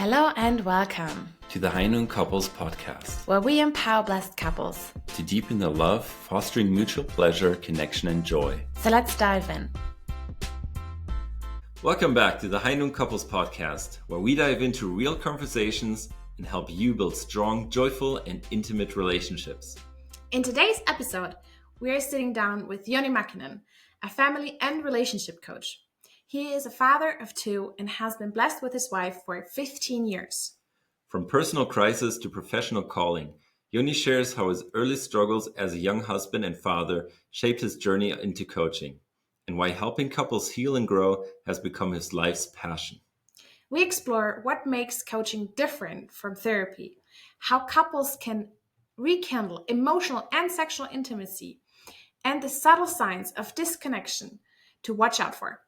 Hello and welcome to the Heartening Couples podcast, where we empower blessed couples to deepen the love, fostering mutual pleasure, connection, and joy. So let's dive in. Welcome back to the Heartening Couples podcast, where we dive into real conversations and help you build strong, joyful, and intimate relationships. In today's episode, we are sitting down with Joni Makkonen, a family and relationship coach. He is a father of two and has been blessed with his wife for 15 years. From personal crisis to professional calling, Joni shares how his early struggles as a young husband and father shaped his journey into coaching, and why helping couples heal and grow has become his life's passion. We explore what makes coaching different from therapy, how couples can rekindle emotional and sexual intimacy, and the subtle signs of disconnection to watch out for.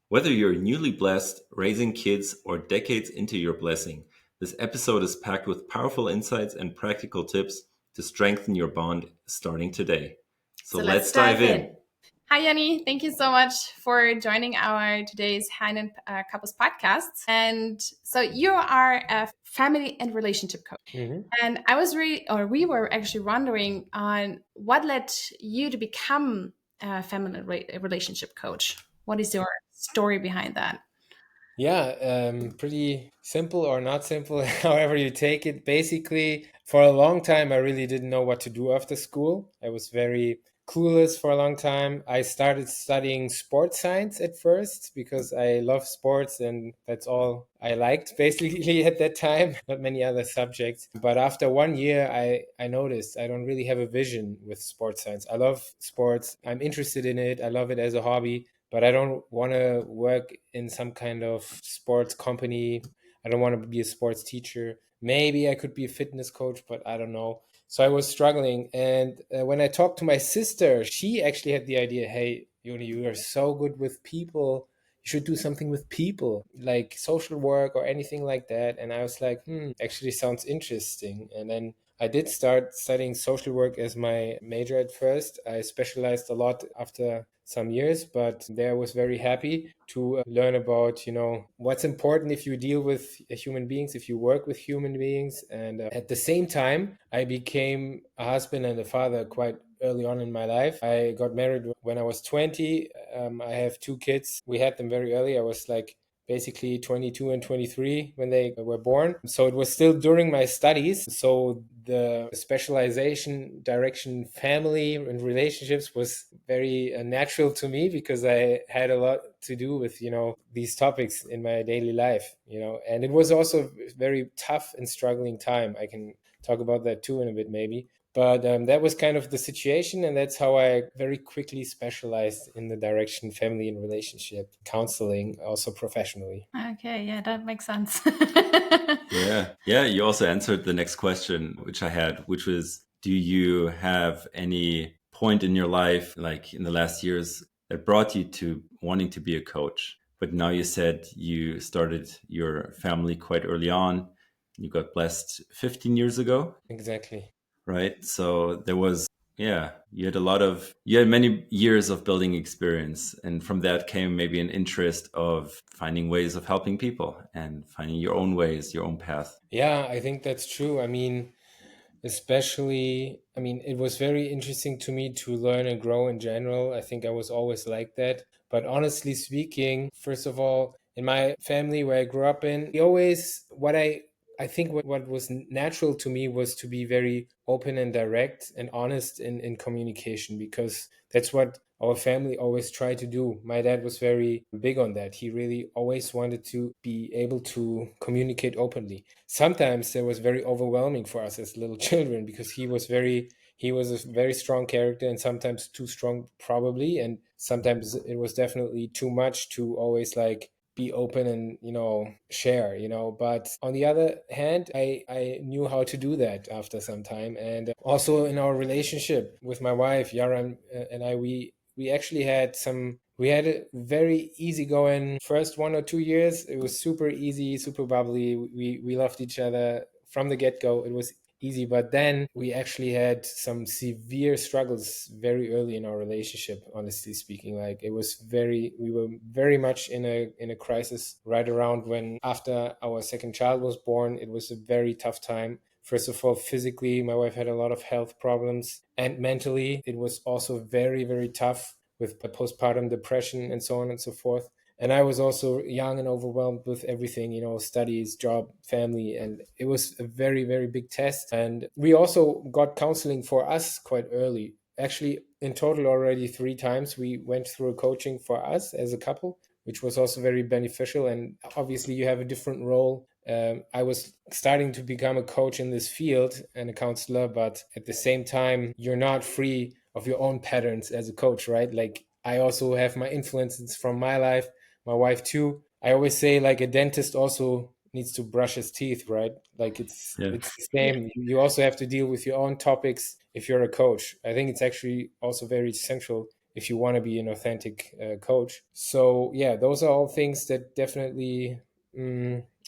Whether you're newly blessed, raising kids, or decades into your blessing, this episode is packed with powerful insights and practical tips to strengthen your bond starting today. So let's dive in. Hi, Joni. Thank you so much for joining our today's Heartening Couples podcast. And so you are a family and relationship coach. Mm-hmm. And we were actually wondering on what led you to become a family and relationship coach. What is your story behind that? Yeah, pretty simple or not simple, however you take it. Basically, for a long time, I really didn't know what to do after school. I was very clueless for a long time. I started studying sports science at first because I love sports and that's all I liked basically at that time, not many other subjects. But after 1 year, I noticed I don't really have a vision with sports science. I love sports. I'm interested in it. I love it as a hobby. But I don't want to work in some kind of sports company. I don't want to be a sports teacher. Maybe I could be a fitness coach, but I don't know. So I was struggling. And when I talked to my sister, she actually had the idea, hey, Joni, you are so good with people. You should do something with people, like social work or anything like that. And I was like, actually sounds interesting. And then I did start studying social work as my major at first. I specialized a lot after some years, but there I was very happy to learn about, what's important if you deal with human beings, if you work with human beings. And at the same time, I became a husband and a father quite early on in my life. I got married when I was 20. I have two kids. We had them very early. I was like basically 22 and 23 when they were born. So it was still during my studies. So the specialization direction family and relationships was very natural to me because I had a lot to do with, these topics in my daily life, and it was also a very tough and struggling time. I can talk about that too in a bit maybe. But that was kind of the situation, and that's how I very quickly specialized in the direction family and relationship counseling, also professionally. Okay, yeah, that makes sense. Yeah. You also answered the next question, which I had, which was, do you have any point in your life, like in the last years, that brought you to wanting to be a coach? But now you said you started your family quite early on. You got blessed 15 years ago. Exactly. Right. So there was, you had many years of building experience. And from that came maybe an interest of finding ways of helping people and finding your own ways, your own path. Yeah, I think that's true. It was very interesting to me to learn and grow in general. I think I was always like that. But honestly speaking, first of all, in my family where I grew up in, I think what was natural to me was to be very open and direct and honest in communication, because that's what our family always tried to do. My dad was very big on that. He really always wanted to be able to communicate openly. Sometimes it was very overwhelming for us as little children because he was a very strong character, and sometimes too strong probably, and sometimes it was definitely too much to always be open and share. But on the other hand, I knew how to do that after some time. And also in our relationship with my wife Yaran and I, we actually we had a very easygoing first 1 or 2 years. It was super easy, super bubbly. We loved each other from the get-go. It was easy. But then we actually had some severe struggles very early in our relationship, honestly speaking. Like we were very much in a crisis right around when after our second child was born. It was a very tough time. First of all, physically, my wife had a lot of health problems, and mentally, it was also very, very tough with postpartum depression and so on and so forth. And I was also young and overwhelmed with everything, studies, job, family, and it was a very, very big test. And we also got counseling for us quite early. Actually, in total, already 3 times we went through coaching for us as a couple, which was also very beneficial. And obviously, you have a different role. I was starting to become a coach in this field and a counselor, but at the same time, you're not free of your own patterns as a coach, right? Like, I also have my influences from my life, my wife too. I always say, like, a dentist also needs to brush his teeth, right? Like, Yeah. it's the same. You also have to deal with your own topics if you're a coach. I think it's actually also very central if you want to be an authentic coach. So yeah, those are all things that definitely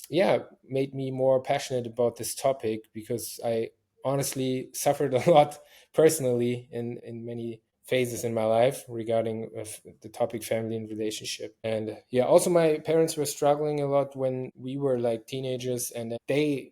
yeah, made me more passionate about this topic, because I honestly suffered a lot personally in many phases in my life regarding the topic family and relationship. And yeah, also my parents were struggling a lot when we were like teenagers, and they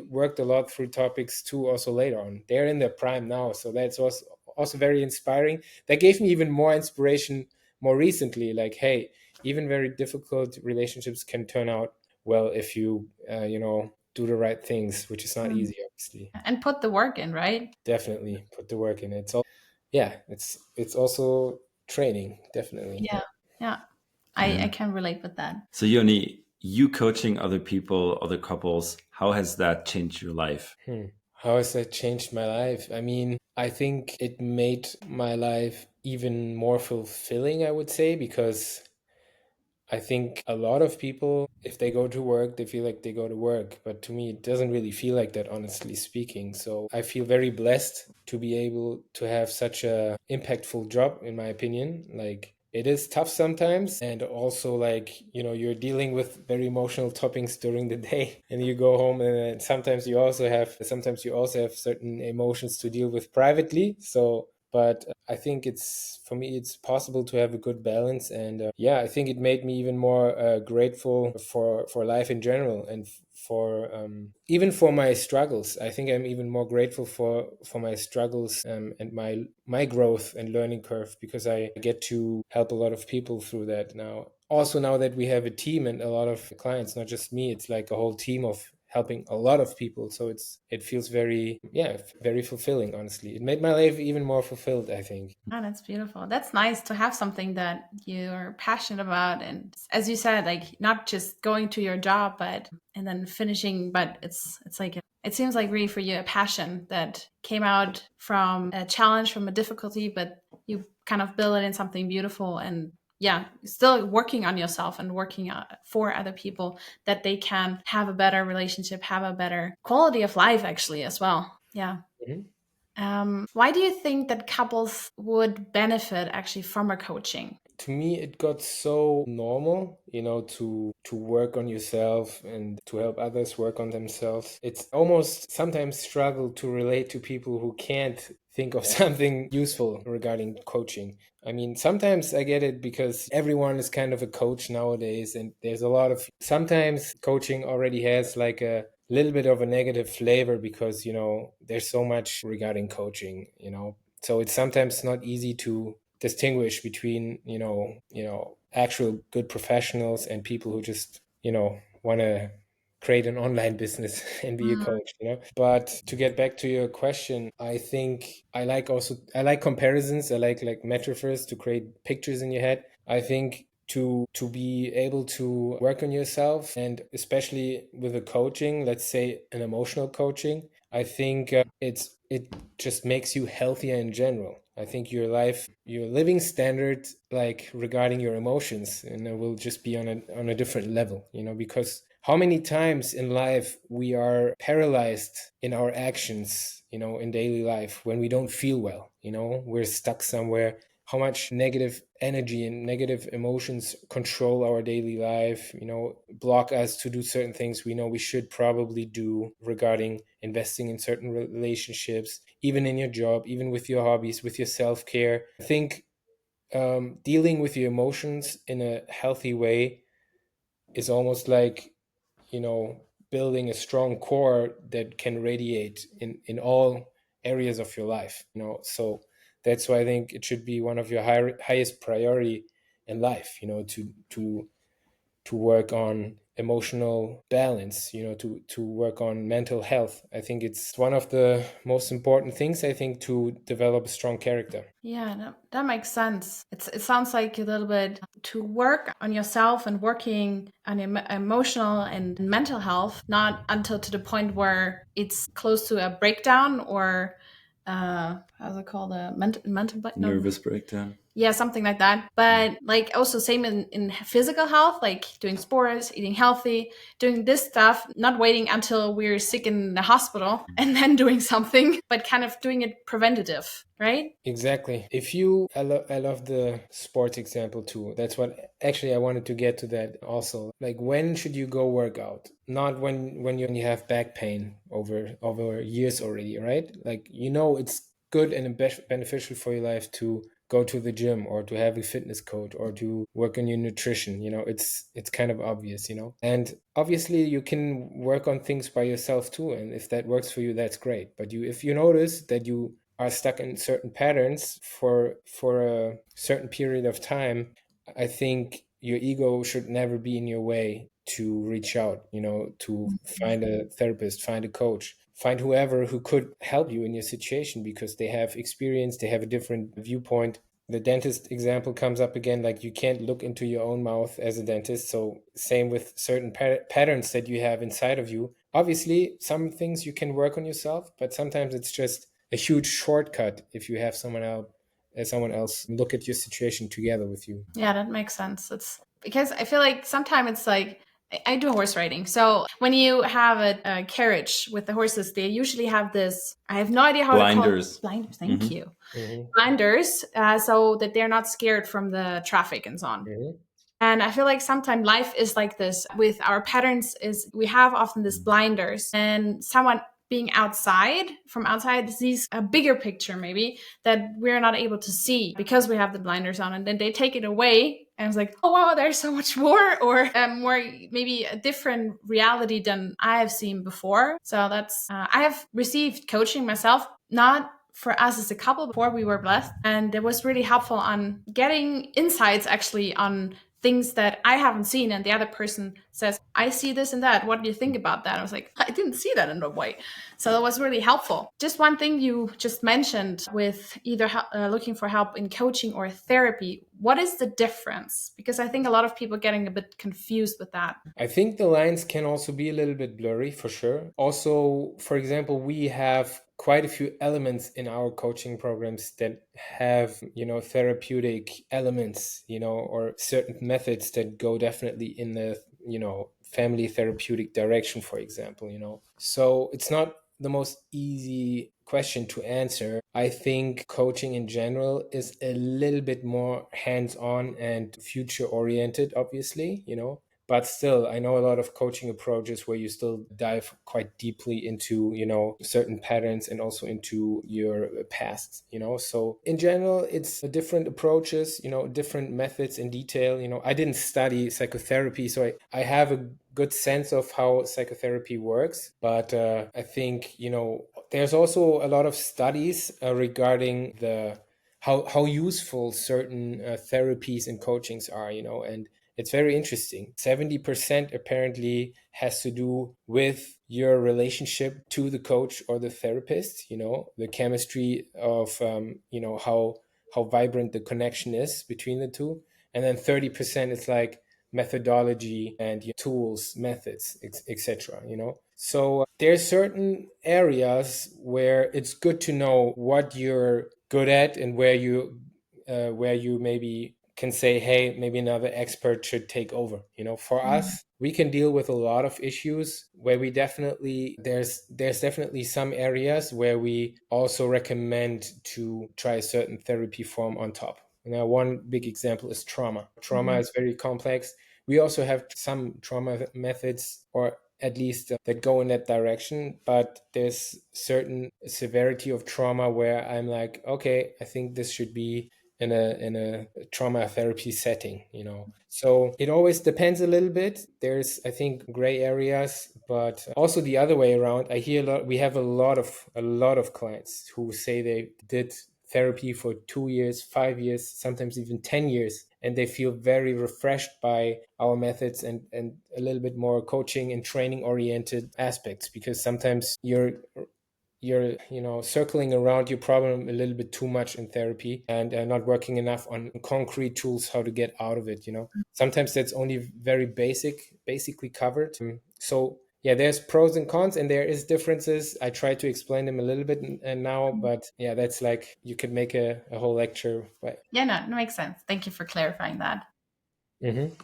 worked a lot through topics too also later on. They're in their prime now, so that's also very inspiring. That gave me even more inspiration more recently, like, hey, even very difficult relationships can turn out well if you do the right things, which is not Mm. easy, obviously. And put the work in, right? Definitely put the work in. It's also training, definitely. Yeah. Yeah. I Yeah. can relate with that. So Yoni, you coaching other people, other couples, how has that changed your life? How has that changed my life? I mean, I think it made my life even more fulfilling, I would say, because I think a lot of people, if they go to work, they feel like they go to work. But to me, it doesn't really feel like that, honestly speaking. So I feel very blessed to be able to have such a impactful job, in my opinion. Like, it is tough sometimes. And also, like, you're dealing with very emotional topics during the day and you go home, and then sometimes you also have certain emotions to deal with privately. So but I think for me it's possible to have a good balance. And yeah, I think it made me even more grateful for life in general, and for even for my struggles. I think I'm even more grateful for my struggles, and my growth and learning curve, because I get to help a lot of people through that now. Also, now that we have a team and a lot of clients, not just me, it's like a whole team of helping a lot of people. So it feels very fulfilling, honestly. It made my life even more fulfilled, I think. Oh, that's beautiful. That's nice to have something that you're passionate about. And as you said, like not just going to your job, but and then finishing, but it's like it seems like really for you a passion that came out from a challenge, from a difficulty, but you kind of build it in something beautiful. And yeah, still working on yourself and working for other people that they can have a better relationship, have a better quality of life actually as well. Yeah. Mhm. Why do you think that couples would benefit actually from a coaching? To me, it got so normal, to work on yourself and to help others work on themselves. It's almost sometimes struggle to relate to people who can't think of something useful regarding coaching. I mean, sometimes I get it because everyone is kind of a coach nowadays, and there's a lot of sometimes coaching already has like a little bit of a negative flavor, because there's so much regarding coaching. So it's sometimes not easy to distinguish between actual good professionals and people who just want to create an online business and be a Mm, coach. But to get back to your question, I think I like comparisons. I like metaphors to create pictures in your head. I think to be able to work on yourself, and especially with a coaching, let's say an emotional coaching, I think it just makes you healthier in general. I think your living standard, like regarding your emotions, will just be on a different level. Because how many times in life we are paralyzed in our actions, in daily life when we don't feel well. We're stuck somewhere, how much negative energy and negative emotions control our daily life, block us to do certain things we know we should probably do regarding investing in certain relationships, even in your job, even with your hobbies, with your self-care. I think dealing with your emotions in a healthy way is almost like, building a strong core that can radiate in all areas of your life. So that's why I think it should be one of your highest priority in life, to work on emotional balance, to work on mental health. I think it's one of the most important things, I think, to develop a strong character. Yeah, that makes sense. It sounds like a little bit to work on yourself and working on your emotional and mental health, not until to the point where it's close to a breakdown or how's it called, a mental no. Nervous breakdown. Yeah, something like that. But like also same in physical health, like doing sports, eating healthy, doing this stuff, not waiting until we're sick in the hospital and then doing something, but kind of doing it preventative, right? Exactly. I love the sports example too. That's what actually I wanted to get to that also. Like, when should you go work out? Not when you have back pain over years already, right? Like, it's good and beneficial for your life to go to the gym or to have a fitness coach or to work on your nutrition. It's kind of obvious, and obviously you can work on things by yourself too, and if that works for you, that's great. But if you notice that you are stuck in certain patterns for a certain period of time, I think your ego should never be in your way to reach out, to find a therapist, find a coach, find whoever who could help you in your situation, because they have experience, they have a different viewpoint. The dentist example comes up again, like, you can't look into your own mouth as a dentist. So same with certain patterns that you have inside of you. Obviously, some things you can work on yourself, but sometimes it's just a huge shortcut if you have someone else look at your situation together with you. Yeah, that makes sense. It's because I feel like sometimes it's like I do horse riding. So when you have a carriage with the horses, they usually have this, I have no idea how to call it. Blinders. Blinders. Thank Mhm. you. Mm-hmm. Blinders, so that they're not scared from the traffic and so on. Mm-hmm. And I feel like sometimes life is like this with our patterns, is we have often this blinders, and someone being from outside sees a bigger picture maybe that we're not able to see because we have the blinders on, and then they take it away and it's like, oh wow, there's so much more, or more maybe a different reality than I have seen before. So that's I have received coaching myself, not for us as a couple before we were blessed, and it was really helpful on getting insights actually on things that I haven't seen, and the other person says, I see this and that, what do you think about that? I was like, I didn't see that in that way. So that was really helpful. Just one thing you just mentioned with either looking for help in coaching or therapy, what is the difference? Because I think a lot of people are getting a bit confused with that. I think the lines can also be a little bit blurry, for sure. Also, for example, we have quite a few elements in our coaching programs that have, therapeutic elements, or certain methods that go definitely in the, family therapeutic direction, for example, So it's not the most easy question to answer. I think coaching in general is a little bit more hands-on and future-oriented, obviously, but still, I know a lot of coaching approaches where you still dive quite deeply into, certain patterns and also into your past, So in general, it's different approaches, different methods in detail. I didn't study psychotherapy, so I have a good sense of how psychotherapy works. But I think, there's also a lot of studies regarding how useful certain therapies and coachings are, and it's very interesting. 70% apparently has to do with your relationship to the coach or the therapist, the chemistry of, how vibrant the connection is between the two. And then 30% is like methodology and tools, methods, etc. So there's certain areas where it's good to know what you're good at and where you maybe can say, hey, maybe another expert should take over. For us, we can deal with a lot of issues where we there's definitely some areas where we also recommend to try a certain therapy form on top. Now, one big example is trauma. Trauma is very complex. We also have some trauma methods, or at least that go in that direction, but there's certain severity of trauma where I'm like, okay, I think this should be in a trauma therapy setting, so it always depends a little bit. There's, I think, gray areas, but also the other way around. I hear a lot. We have a lot of clients who say they did therapy for 2 years, 5 years, sometimes even 10 years, and they feel very refreshed by our methods and a little bit more coaching and training oriented aspects, because sometimes you're circling around your problem a little bit too much in therapy, and not working enough on concrete tools how to get out of it. Sometimes that's only very basically covered. So yeah, there's pros and cons, and there is differences. I try to explain them a little bit and now, but yeah, that's like, you could make a whole lecture. Yeah, no, it makes sense. Thank you for clarifying that. Mm-hmm.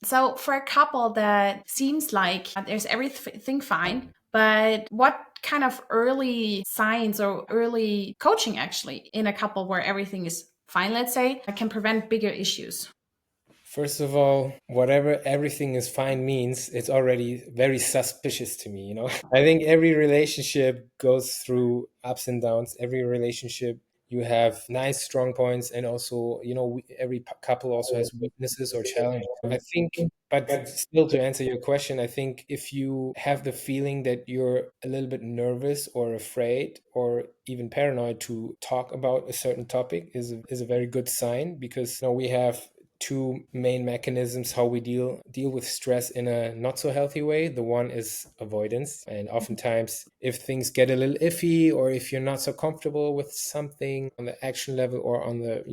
So for a couple that seems like there's everything fine, but what kind of early signs or early coaching actually in a couple where everything is fine, let's say, can prevent bigger issues? First of all, whatever everything is fine means, it's already very suspicious to me. I think every relationship goes through ups and downs. Every relationship, you have nice, strong points, and also, every couple also has weaknesses or challenges. I think, but still, to answer your question, I think if you have the feeling that you're a little bit nervous or afraid or even paranoid to talk about a certain topic is a very good sign, because we have two main mechanisms how we deal with stress in a not so healthy way. The one is avoidance, and oftentimes if things get a little iffy, or if you're not so comfortable with something on the action level or on the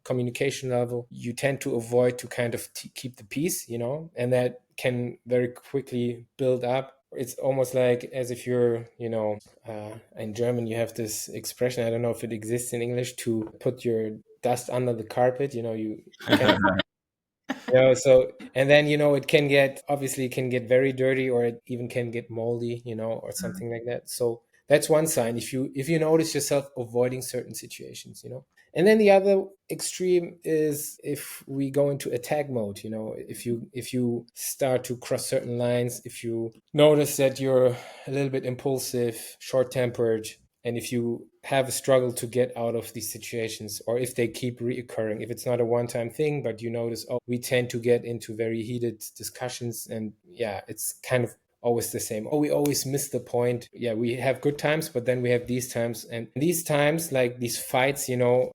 communication level, you tend to avoid to kind of keep the peace, and that can very quickly build up. It's almost like as if you're, in German, you have this expression, I don't know if it exists in English, to put your dust under the carpet. You kind of, so, and then, it can get very dirty, or it even can get moldy, or something like that. So that's one sign. If you notice yourself avoiding certain situations, and then the other extreme is if we go into attack mode. If you start to cross certain lines, if you notice that you're a little bit impulsive, short-tempered, and if you have a struggle to get out of these situations, or if they keep reoccurring, if it's not a one-time thing, but you notice, we tend to get into very heated discussions, and yeah, it's kind of always the same. We always miss the point. Yeah, we have good times, but then we have these times, and these times, like these fights,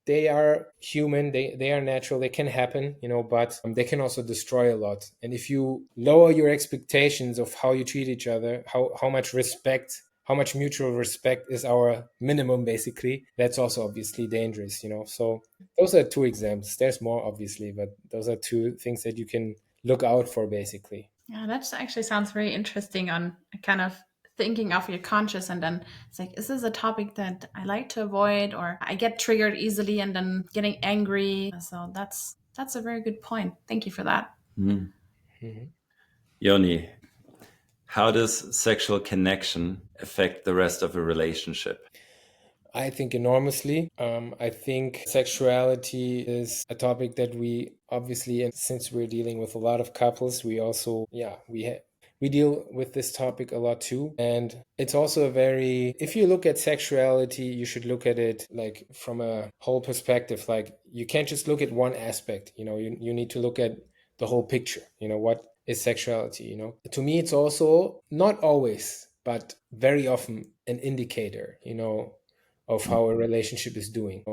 they are human, they are natural, they can happen, but they can also destroy a lot. And if you lower your expectations of how you treat each other, how much mutual respect is our minimum, basically, that's also obviously dangerous. So those are two examples. There's more, obviously, but those are two things that you can look out for, basically. Yeah, that actually sounds very interesting on kind of thinking of your conscious, and then it's like, is this a topic that I like to avoid, or I get triggered easily and then getting angry? So that's a very good point. Thank you for that. Mm-hmm. Joni, how does sexual connection affect the rest of a relationship? I think enormously. I think sexuality is a topic that we obviously, and since we're dealing with a lot of couples, we also, we deal with this topic a lot too. And it's also if you look at sexuality, you should look at it like from a whole perspective. Like, you can't just look at one aspect, you need to look at the whole picture. What is sexuality? To me, it's also not always, but very often an indicator, of how a relationship is doing.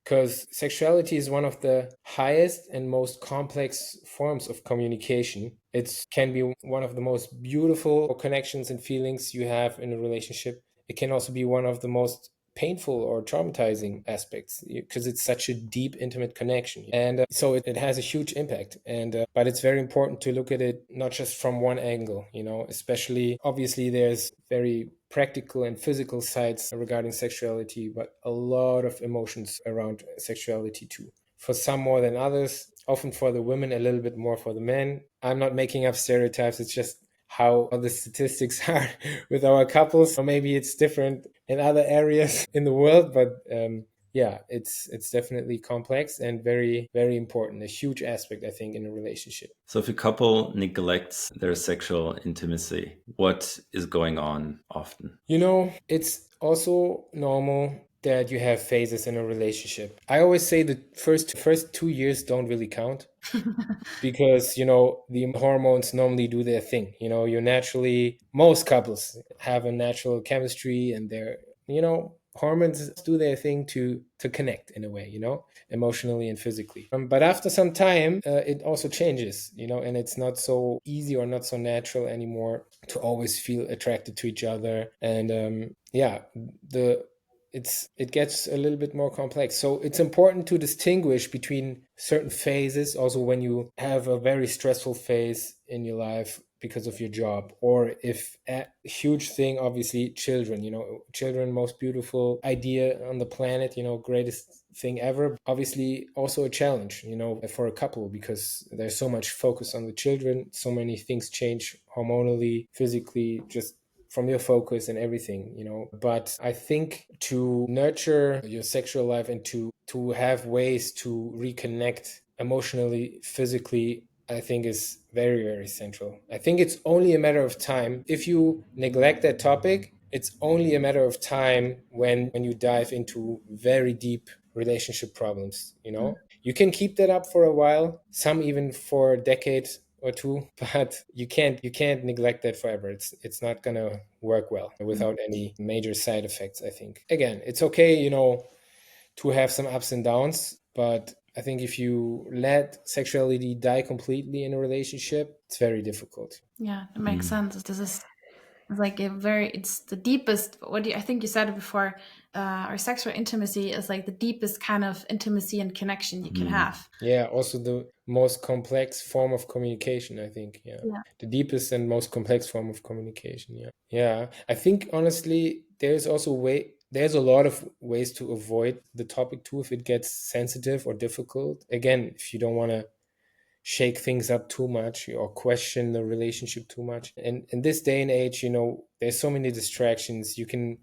Because sexuality is one of the highest and most complex forms of communication. It can be one of the most beautiful connections and feelings you have in a relationship. It can also be one of the most painful or traumatizing aspects, because it's such a deep, intimate connection. And so it has a huge impact. And but it's very important to look at it not just from one angle, especially, obviously, there's very practical and physical sides regarding sexuality, but a lot of emotions around sexuality too. For some more than others, often for the women, a little bit more for the men. I'm not making up stereotypes. It's just how the statistics are with our couples. Or maybe it's different in other areas in the world, but yeah, it's definitely complex and very, very important, a huge aspect, I think, in a relationship. So if a couple neglects their sexual intimacy, what is going on often? It's also normal that you have phases in a relationship. I always say the first 2 years don't really count, because the hormones normally do their thing. You naturally, most couples have a natural chemistry, and their hormones do their thing to connect in a way, emotionally and physically. But after some time, it also changes, and it's not so easy or not so natural anymore to always feel attracted to each other. And yeah, the it gets a little bit more complex. So it's important to distinguish between certain phases. Also, when you have a very stressful phase in your life because of your job, or if a huge thing, obviously children, children, most beautiful idea on the planet, greatest thing ever. Obviously also a challenge, for a couple, because there's so much focus on the children, so many things change hormonally, physically, just from your focus and everything. But I think to nurture your sexual life and to have ways to reconnect emotionally, physically, I think is very, very central. I think it's only a matter of time. If you neglect that topic, it's only a matter of time when you dive into very deep relationship problems. You can keep that up for a while, some even for decades or two, but you can't neglect that forever. It's not gonna work well without any major side effects, I think. Again, it's okay, to have some ups and downs, but I think if you let sexuality die completely in a relationship, it's very difficult. Yeah, that makes sense. This is like it's the deepest. I think you said it before. Our sexual intimacy is like the deepest kind of intimacy and connection you can have. Yeah, also the most complex form of communication, I think. Yeah. Yeah. The deepest and most complex form of communication. Yeah. Yeah. I think honestly, there's a lot of ways to avoid the topic too if it gets sensitive or difficult. Again, if you don't want to shake things up too much or question the relationship too much. And in this day and age, there's so many distractions. You can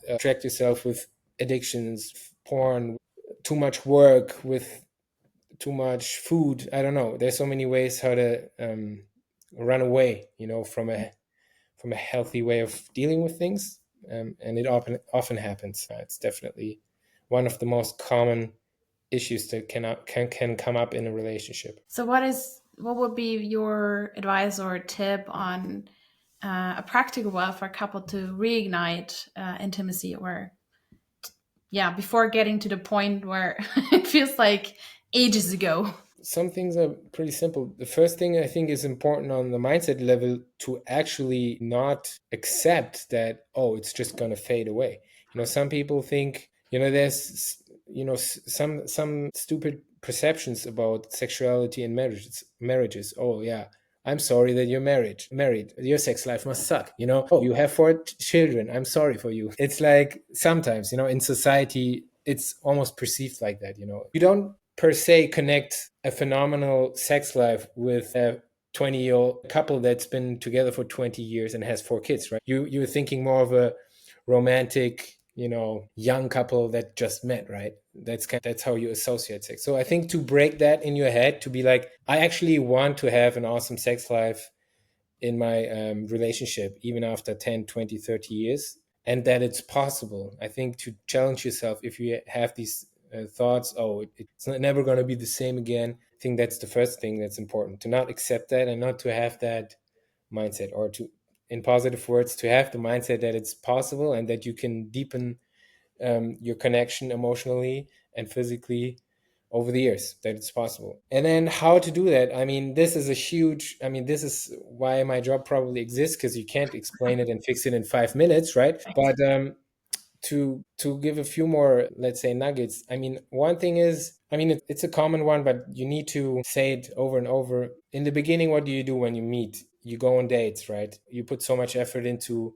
distract yourself with addictions, porn, too much work, with too much food. I don't know. There's so many ways how to run away, from a healthy way of dealing with things, and it often happens. It's definitely one of the most common issues that can come up in a relationship. So what would be your advice or tip on a practical way for a couple to reignite intimacy, or yeah, before getting to the point where it feels like ages ago? Some things are pretty simple. The first thing I think is important on the mindset level, to actually not accept that, oh, it's just going to fade away. Some people think, there's, some stupid perceptions about sexuality and marriages. Oh, yeah. I'm sorry that you're married. Your sex life must suck. Oh, you have 4 children. I'm sorry for you. It's like sometimes, in society, it's almost perceived like that. You don't per se connect a phenomenal sex life with a 20-year-old couple that's been together for 20 years and has 4 kids, right? You're thinking more of a romantic, young couple that just met, right? That's how you associate sex. So I think to break that in your head, to be like, I actually want to have an awesome sex life in my relationship, even after 10, 20, 30 years, and that it's possible. I think to challenge yourself, if you have these thoughts, oh, it's never going to be the same again. I think that's the first thing that's important, to not accept that and not to have that mindset, or to, in positive words, to have the mindset that it's possible and that you can deepen your connection emotionally and physically over the years, that it's possible. And then how to do that, this is why my job probably exists, because you can't explain it and fix it in 5 minutes, right? But to give a few more, let's say, nuggets. One thing is, it's a common one, but you need to say it over and over. In the beginning, what do you do when you meet? You go on dates, right? You put so much effort into,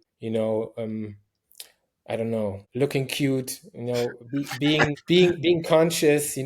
I don't know, looking cute, being conscious,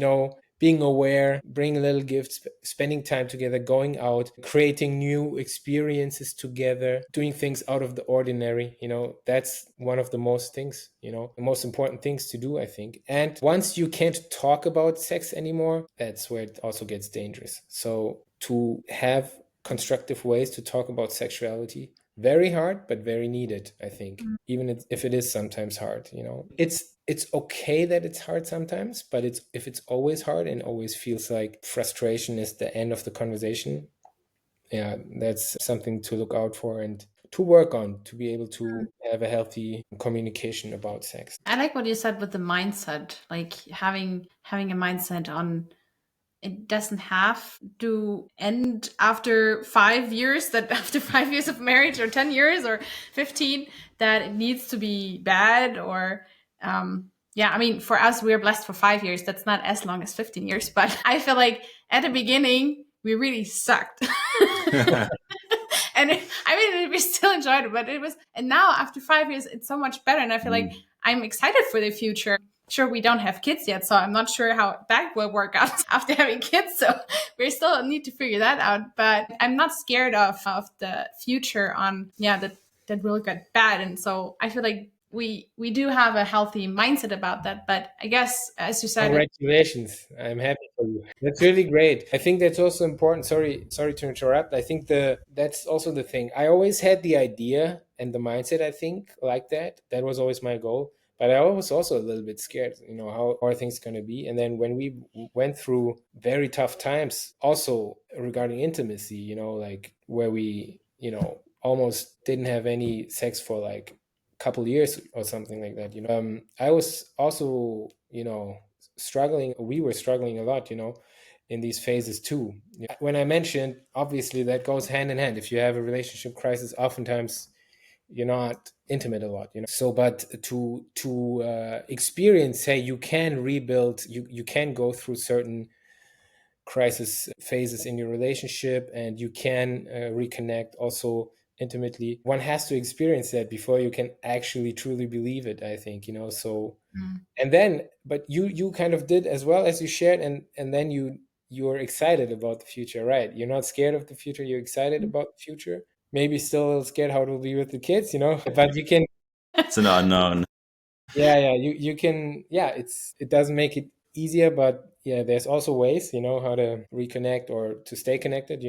being aware, bringing little gifts, spending time together, going out, creating new experiences together, doing things out of the ordinary. That's one of the most things, the most important things to do, I think. And once you can't talk about sex anymore, that's where it also gets dangerous. So to have constructive ways to talk about sexuality, very hard, but very needed, I think, even if it is sometimes hard. It's okay that it's hard sometimes, but if it's always hard and always feels like frustration is the end of the conversation, yeah, that's something to look out for and to work on, to be able to have a healthy communication about sex. I like what you said with the mindset, like having a mindset on it doesn't have to end after 5 years, that after 5 years of marriage or 10 years or 15, that it needs to be bad or, yeah, I mean, for us, we're blessed for 5 years. That's not as long as 15 years, but I feel like at the beginning, we really sucked. And we still enjoyed it, but and now after 5 years, it's so much better. And I feel like I'm excited for the future. Sure, we don't have kids yet, so I'm not sure how that will work out after having kids. So we still need to figure that out. But I'm not scared of the future that will get bad. And so I feel like we do have a healthy mindset about that. But I guess, as you said, congratulations, I'm happy for you. That's really great. I think that's also important. Sorry to interrupt. I think that's also the thing. I always had the idea and the mindset, I think, like that was always my goal. But I was also a little bit scared, how are things going to be? And then when we went through very tough times, also regarding intimacy, like where we, almost didn't have any sex for like a couple years or something like that, I was also, struggling. We were struggling a lot, in these phases too. When I mentioned, obviously that goes hand in hand. If you have a relationship crisis, oftentimes you're not intimate a lot, so but to experience, say, you can rebuild, you can go through certain crisis phases in your relationship, and you can reconnect also intimately. One has to experience that before you can actually truly believe it, I think, so and then, but you kind of did as well, as you shared, and then you're excited about the future, right? You're not scared of the future, you're excited about the future. Maybe still a little scared how it will be with the kids, but you can. It's an unknown. Yeah, you can. Yeah, it doesn't make it easier, but yeah, there's also ways, how to reconnect or to stay connected,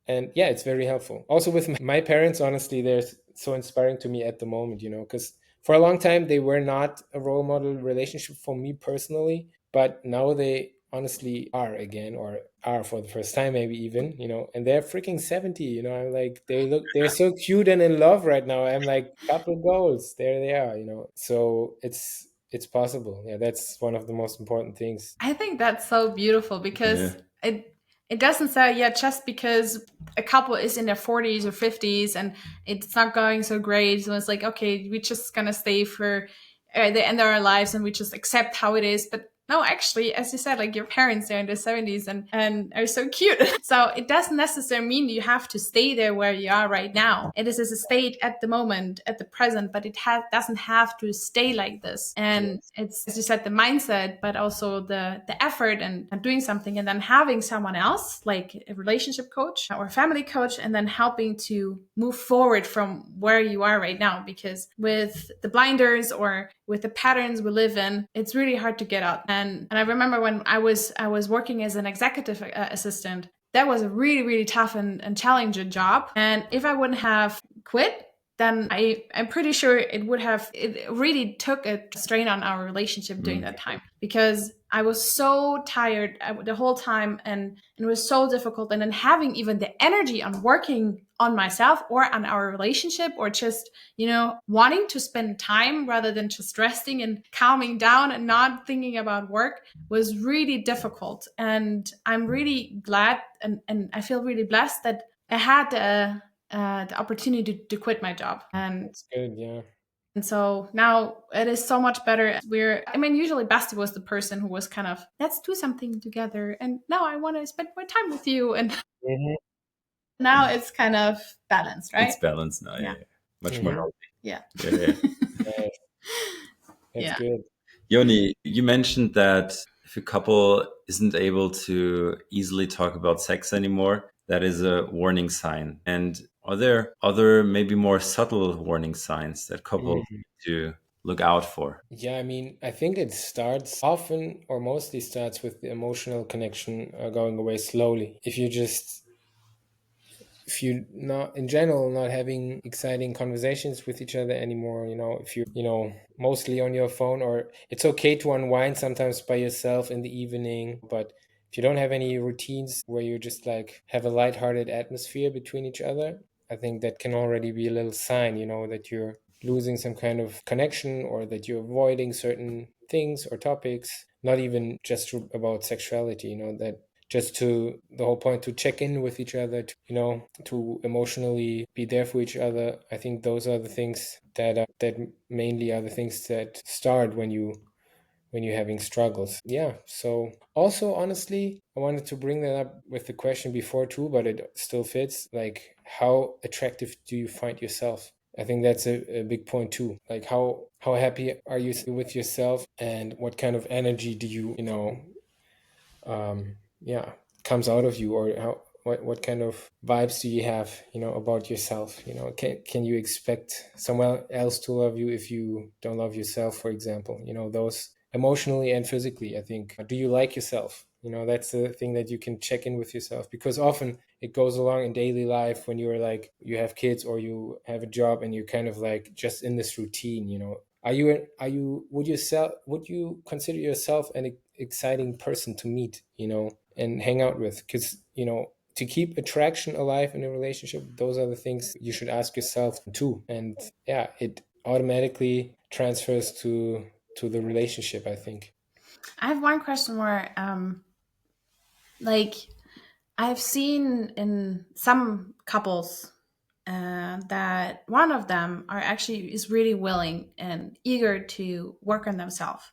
and yeah, it's very helpful. Also with my parents, honestly, they're so inspiring to me at the moment, because for a long time they were not a role model relationship for me personally, but now they honestly are again, or are for the first time maybe even, and they're freaking 70. I'm like, they're so cute and in love right now. I'm like, couple goals, there they are, so it's possible. Yeah, that's one of the most important things. I think that's so beautiful because it doesn't say, yeah, just because a couple is in their 40s or 50s and it's not going so great, so it's like, okay, we're just gonna stay for the end of our lives and we just accept how it is. But no, actually, as you said, like your parents are in their 70s and are so cute. So it doesn't necessarily mean you have to stay there where you are right now. It is a state at the moment, at the present, but it doesn't have to stay like this. And it's, as you said, the mindset, but also the effort and doing something, and then having someone else, like a relationship coach or family coach, and then helping to move forward from where you are right now. Because with the blinders or with the patterns we live in, it's really hard to get out. And I remember when I was working as an executive assistant, that was a really, really tough and challenging job. And if I wouldn't have quit, then I'm pretty sure it really took a strain on our relationship during that time, because I was so tired the whole time, and it was so difficult. And then having even the energy on working on myself or on our relationship, or just, wanting to spend time rather than just resting and calming down and not thinking about work, was really difficult. And I'm really glad and I feel really blessed that I had the opportunity to quit my job. And That's good, yeah. And so now it is so much better. Usually Basti was the person who was kind of, let's do something together. And now I want to spend more time with you. And now it's kind of balanced, right? It's balanced now, yeah. Much more healthy. Yeah. That's good. Joni, you mentioned that if a couple isn't able to easily talk about sex anymore, that is a warning sign. And are there other, maybe more subtle warning signs that couples need to look out for? Yeah, I mean, I think it starts often or mostly starts with the emotional connection going away slowly. If you not in general not having exciting conversations with each other anymore, if you mostly on your phone, or it's okay to unwind sometimes by yourself in the evening, but if you don't have any routines where you just like have a lighthearted atmosphere between each other, I think that can already be a little sign, that you're losing some kind of connection, or that you're avoiding certain things or topics, not even just about sexuality, that just to the whole point to check in with each other, to emotionally be there for each other. I think those are the things that mainly are the things that start when you're having struggles. Yeah. So also, honestly, I wanted to bring that up with the question before too, but it still fits. Like, how attractive do you find yourself? I think that's a big point too. Like, how happy are you with yourself, and what kind of energy do yeah, comes out of you, or what kind of vibes do you have, about yourself? Can you expect someone else to love you if you don't love yourself, for example? Those emotionally and physically, I think. Do you like yourself? That's the thing that you can check in with yourself, because often it goes along in daily life when you're like, you have kids or you have a job and you're kind of like just in this routine. Would you consider yourself an exciting person to meet, and hang out with? Because, to keep attraction alive in a relationship, those are the things you should ask yourself too. And yeah, it automatically transfers to the relationship, I think. I have one question more. Like, I've seen in some couples that one of them are actually is really willing and eager to work on themselves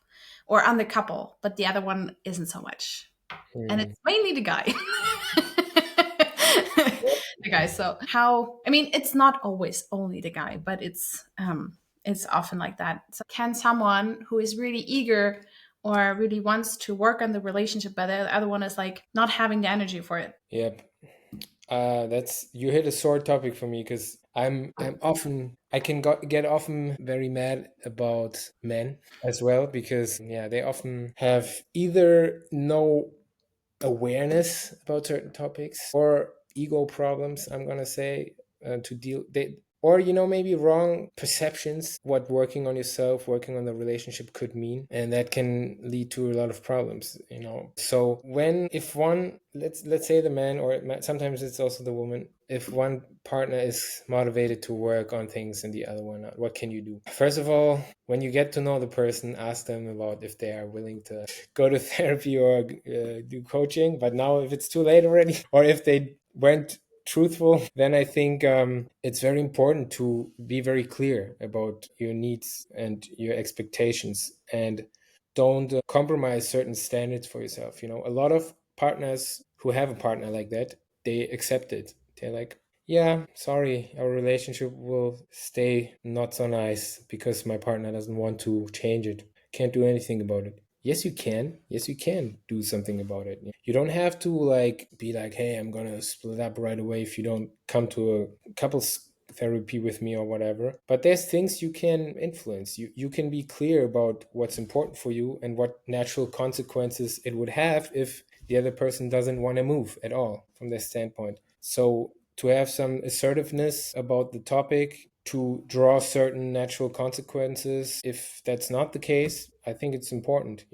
or on the couple, but the other one isn't so much. And Mm. it's mainly the guy. The guy. So how, I mean, it's not always only the guy, but it's often like that. So can someone who is really eager or really wants to work on the relationship, but the other one is like not having the energy for it? Yep. That's, you hit a sore topic for me, because I'm often, I can get often very mad about men as well, because yeah, they often have either no awareness about certain topics, or ego problems, I'm gonna say, to deal they or maybe wrong perceptions what working on yourself, working on the relationship could mean, and that can lead to a lot of problems. So when, if one, let's say the man, or sometimes it's also the woman, if one partner is motivated to work on things and the other one not, what can you do? First of all, when you get to know the person, ask them about if they are willing to go to therapy or do coaching. But now, if it's too late already, or if they weren't truthful, then I think it's very important to be very clear about your needs and your expectations, and don't compromise certain standards for yourself. A lot of partners who have a partner like that, they accept it. They're like, yeah, sorry, our relationship will stay not so nice because my partner doesn't want to change it. Can't do anything about it. Yes, you can. Yes, you can do something about it. You don't have to like be like, hey, I'm gonna split up right away if you don't come to a couples therapy with me or whatever. But there's things you can influence. You can be clear about what's important for you and what natural consequences it would have if the other person doesn't want to move at all from their standpoint. So to have some assertiveness about the topic, to draw certain natural consequences if that's not the case, I think it's important.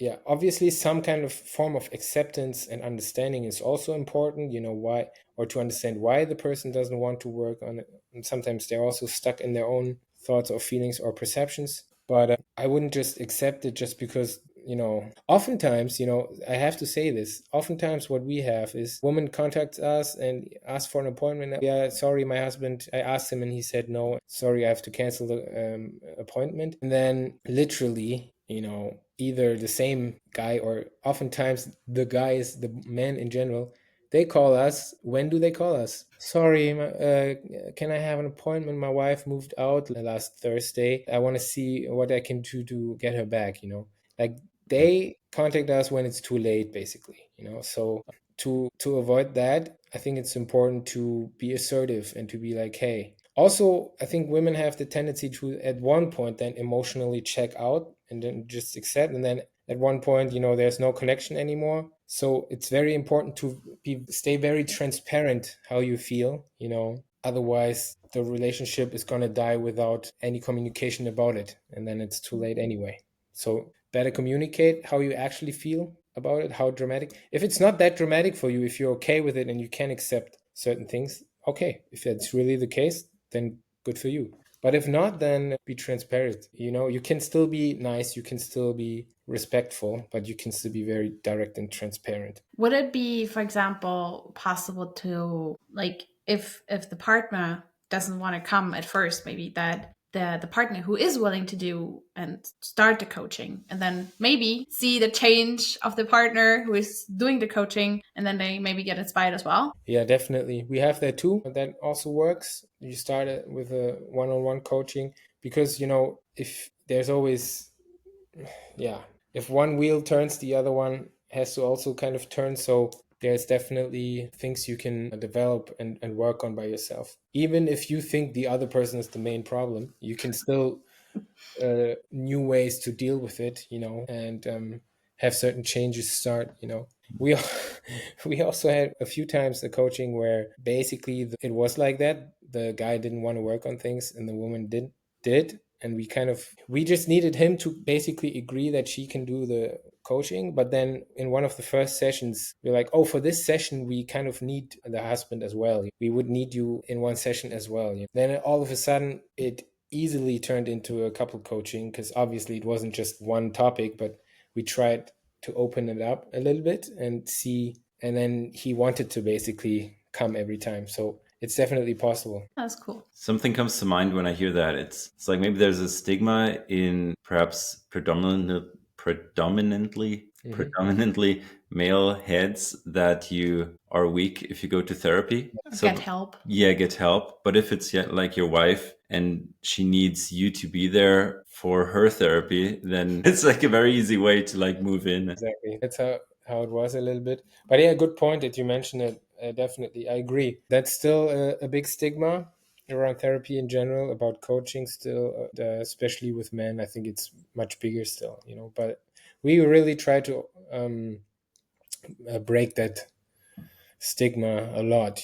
Yeah, obviously some kind of form of acceptance and understanding is also important, why, or to understand why the person doesn't want to work on it. And sometimes they're also stuck in their own thoughts or feelings or perceptions. But I wouldn't just accept it just because, oftentimes, I have to say this, oftentimes what we have is woman contacts us and asks for an appointment. Yeah, sorry, my husband, I asked him and he said no, sorry, I have to cancel the appointment. And then literally, either the same guy, or oftentimes the guys, the men in general, they call us. When do they call us? Sorry, can I have an appointment? My wife moved out last Thursday. I want to see what I can do to get her back. Like, they contact us when it's too late, basically, so to avoid that, I think it's important to be assertive and to be like, hey. Also, I think women have the tendency to at one point then emotionally check out and then just accept, and then at one point, there's no connection anymore. So it's very important to stay very transparent how you feel, otherwise the relationship is going to die without any communication about it, and then it's too late anyway. So better communicate how you actually feel about it, how dramatic. If it's not that dramatic for you, if you're okay with it and you can accept certain things, okay. If that's really the case, then good for you. But if not, then be transparent. You can still be nice, you can still be respectful, but you can still be very direct and transparent. Would it be, for example, possible to, like, if the partner doesn't want to come at first, maybe that the partner who is willing to do and start the coaching, and then maybe see the change of the partner who is doing the coaching, and then they maybe get inspired as well? Yeah, definitely. We have that too. That also works. You start it with a one-on-one coaching because, if there's always, if one wheel turns, the other one has to also kind of turn. So there's definitely things you can develop and work on by yourself. Even if you think the other person is the main problem, you can still new ways to deal with it, and have certain changes start. We we also had a few times the coaching where basically it was like that. The guy didn't want to work on things, and the woman did, and we just needed him to basically agree that she can do the coaching. But then in one of the first sessions, we're like, oh, for this session we kind of need the husband as well. We would need you in one session as well. Then all of a sudden it easily turned into a couple coaching, because obviously it wasn't just one topic, but we tried to open it up a little bit and see, and then he wanted to basically come every time. So it's definitely possible. That's cool. Something comes to mind when I hear that. It's like maybe there's a stigma in perhaps predominantly male heads that you are weak if you go to therapy. So, get help. Yeah, get help. But if it's like your wife and she needs you to be there for her therapy, then it's like a very easy way to like move in. Exactly. That's how it was a little bit. But yeah, good point that you mentioned it. Definitely, I agree. That's still a big stigma around therapy in general, about coaching still, especially with men. I think it's much bigger still, but we really try to break that stigma a lot,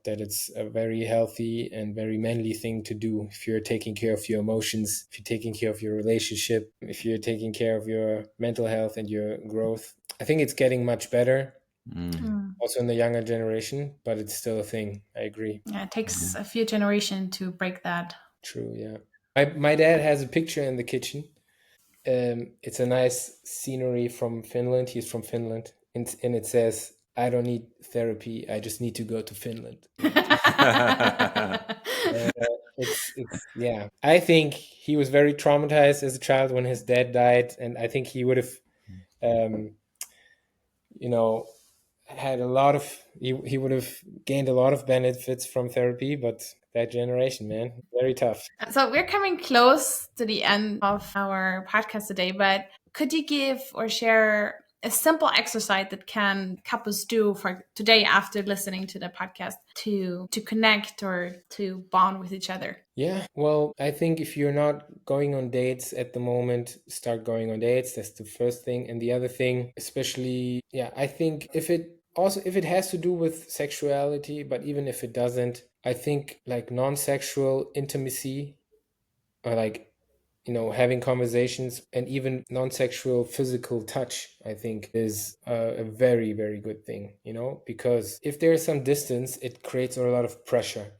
that it's a very healthy and very manly thing to do. If you're taking care of your emotions, if you're taking care of your relationship, if you're taking care of your mental health and your growth, I think it's getting much better. Also in the younger generation, but it's still a thing. I agree. Yeah, it takes a few generations to break that. True. Yeah. My dad has a picture in the kitchen. It's a nice scenery from Finland. He's from Finland, and it says, "I don't need therapy. I just need to go to Finland." It's yeah. I think he was very traumatized as a child when his dad died, and I think he would have, had a lot of he would have gained a lot of benefits from therapy, but that generation, man, very tough. So we're coming close to the end of our podcast today, but could you give or share a simple exercise that can couples do for today after listening to the podcast to connect or to bond with each other? Yeah, well, I think if you're not going on dates at the moment, start going on dates. That's the first thing. And the other thing, especially, I think if it has to do with sexuality, but even if it doesn't, I think like non-sexual intimacy, or like, having conversations, and even non-sexual physical touch, I think is a very, very good thing, because if there's some distance, it creates a lot of pressure,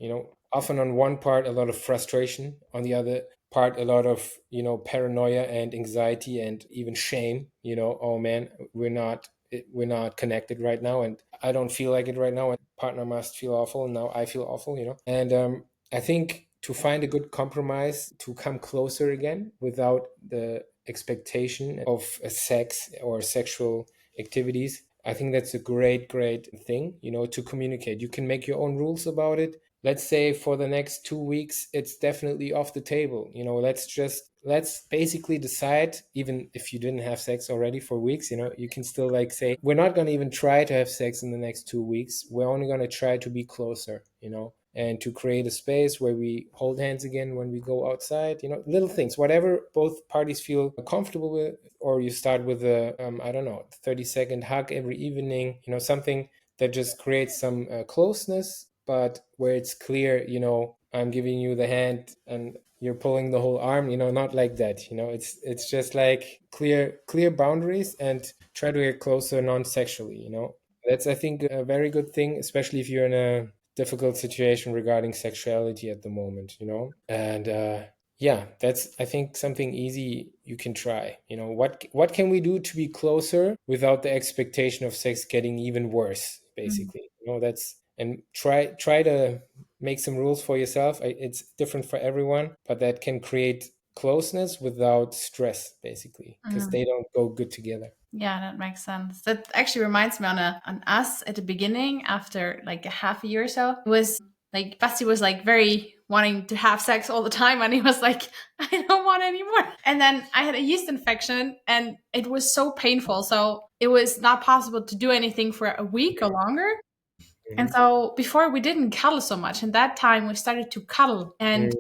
often on one part, a lot of frustration, on the other part, a lot of, paranoia and anxiety and even shame, oh man, we're not connected right now, and I don't feel like it right now, and partner must feel awful, and now I feel awful, and I think to find a good compromise, to come closer again without the expectation of a sex or sexual activities, I think that's a great, great thing, to communicate. You can make your own rules about it. Let's say for the next 2 weeks, it's definitely off the table. let's basically decide, even if you didn't have sex already for weeks, you can still like say, we're not going to even try to have sex in the next 2 weeks. We're only going to try to be closer, and to create a space where we hold hands again when we go outside, little things, whatever both parties feel comfortable with. Or you start with a, I don't know, 30-second hug every evening, something that just creates some closeness, but where it's clear, I'm giving you the hand and you're pulling the whole arm, not like that. It's just like clear boundaries, and try to get closer non-sexually. That's, I think, a very good thing, especially if you're in a difficult situation regarding sexuality at the moment. And yeah, that's, I think, something easy you can try. What can we do to be closer without the expectation of sex getting even worse, basically. That's, and try to make some rules for yourself. It's different for everyone, but that can create closeness without stress, basically, because they don't go good together. Yeah, that makes sense. That actually reminds me on us at the beginning, after like a half a year or so. It was like Basti was like very wanting to have sex all the time, and he was like, I don't want anymore. And then I had a yeast infection, and it was so painful. So it was not possible to do anything for a week or longer. And so before we didn't cuddle so much, and that time we started to cuddle and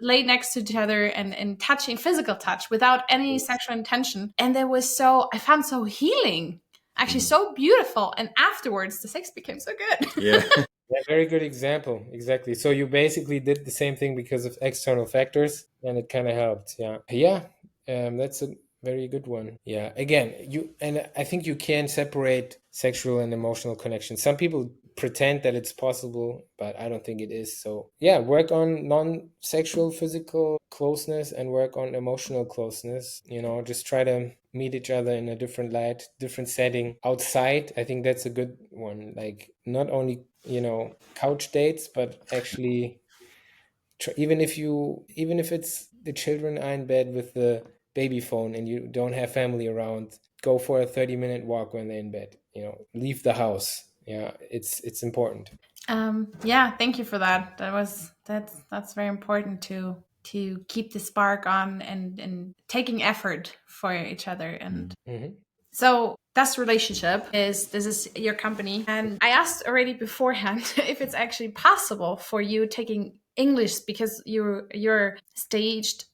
lay next to each other and touching, physical touch without any sexual intention. And there was I found so healing, actually so beautiful. And afterwards the sex became so good. Yeah. Yeah, very good example. Exactly. So you basically did the same thing because of external factors, and it kind of helped. Yeah. That's a very good one. Yeah. Again, and I think you can separate sexual and emotional connection. Some people pretend that it's possible, but I don't think it is. So yeah, work on non-sexual physical closeness and work on emotional closeness. Just try to meet each other in a different light, different setting outside. I think that's a good one. Like, not only couch dates, but actually even if it's the children are in bed with the baby phone and you don't have family around, go for a 30-minute walk when they're in bed. Leave the house. Yeah, it's important. Yeah, thank you for that. That's very important to keep the spark on, and taking effort for each other. And so this relationship this is your company, and I asked already beforehand if it's actually possible for you taking English, because you're based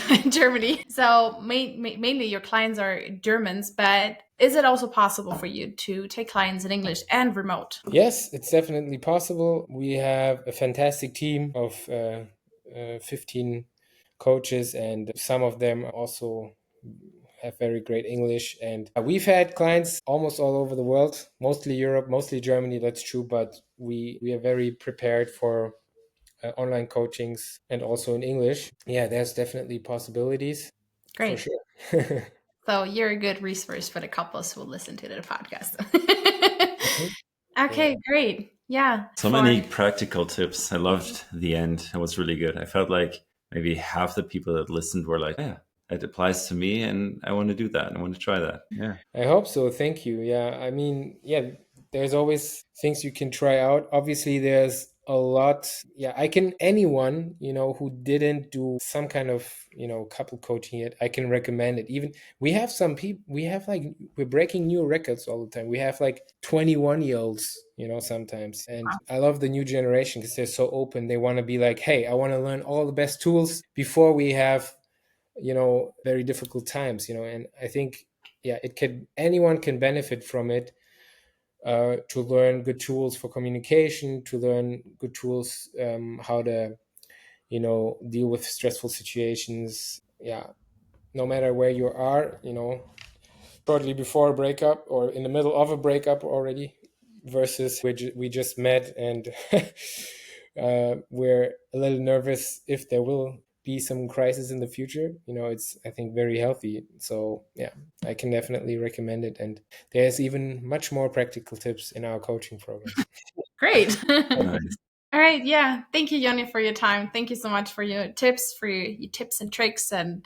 in Germany. So mainly your clients are Germans, but is it also possible for you to take clients in English and remote? Yes, it's definitely possible. We have a fantastic team of 15 coaches, and some of them also have very great English. And we've had clients almost all over the world, mostly Europe, mostly Germany, that's true, but we are very prepared for online coachings, and also in English. Yeah, there's definitely possibilities. Great. For sure. So you're a good resource for the couples who will listen to the podcast. Okay, great. Yeah. So many practical tips. I loved the end. It was really good. I felt like maybe half the people that listened were like, yeah, it applies to me and I want to do that. I want to try that. Yeah. I hope so. Thank you. Yeah. I mean, yeah, there's always things you can try out. Obviously, there's a lot. Yeah, anyone, who didn't do some kind of, couple coaching yet, I can recommend it. Even we have some people, we're breaking new records all the time. We have like 21-year-olds, sometimes. And I love the new generation because they're so open. They want to be like, hey, I want to learn all the best tools before we have, very difficult times, and I think, yeah, anyone can benefit from it, to learn good tools for communication, to learn good tools, how to, deal with stressful situations. Yeah, no matter where you are, shortly before a breakup or in the middle of a breakup already, versus we just met and we're a little nervous if there will be some crisis in the future. It's, I think, very healthy. So yeah, I can definitely recommend it. And there's even much more practical tips in our coaching program. Great. Nice. All right. Yeah. Thank you, Joni, for your time. Thank you so much for your tips, and tricks, and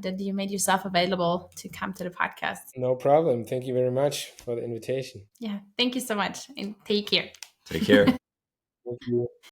that you made yourself available to come to the podcast. No problem. Thank you very much for the invitation. Yeah. Thank you so much, and take care. Take care. Thank you.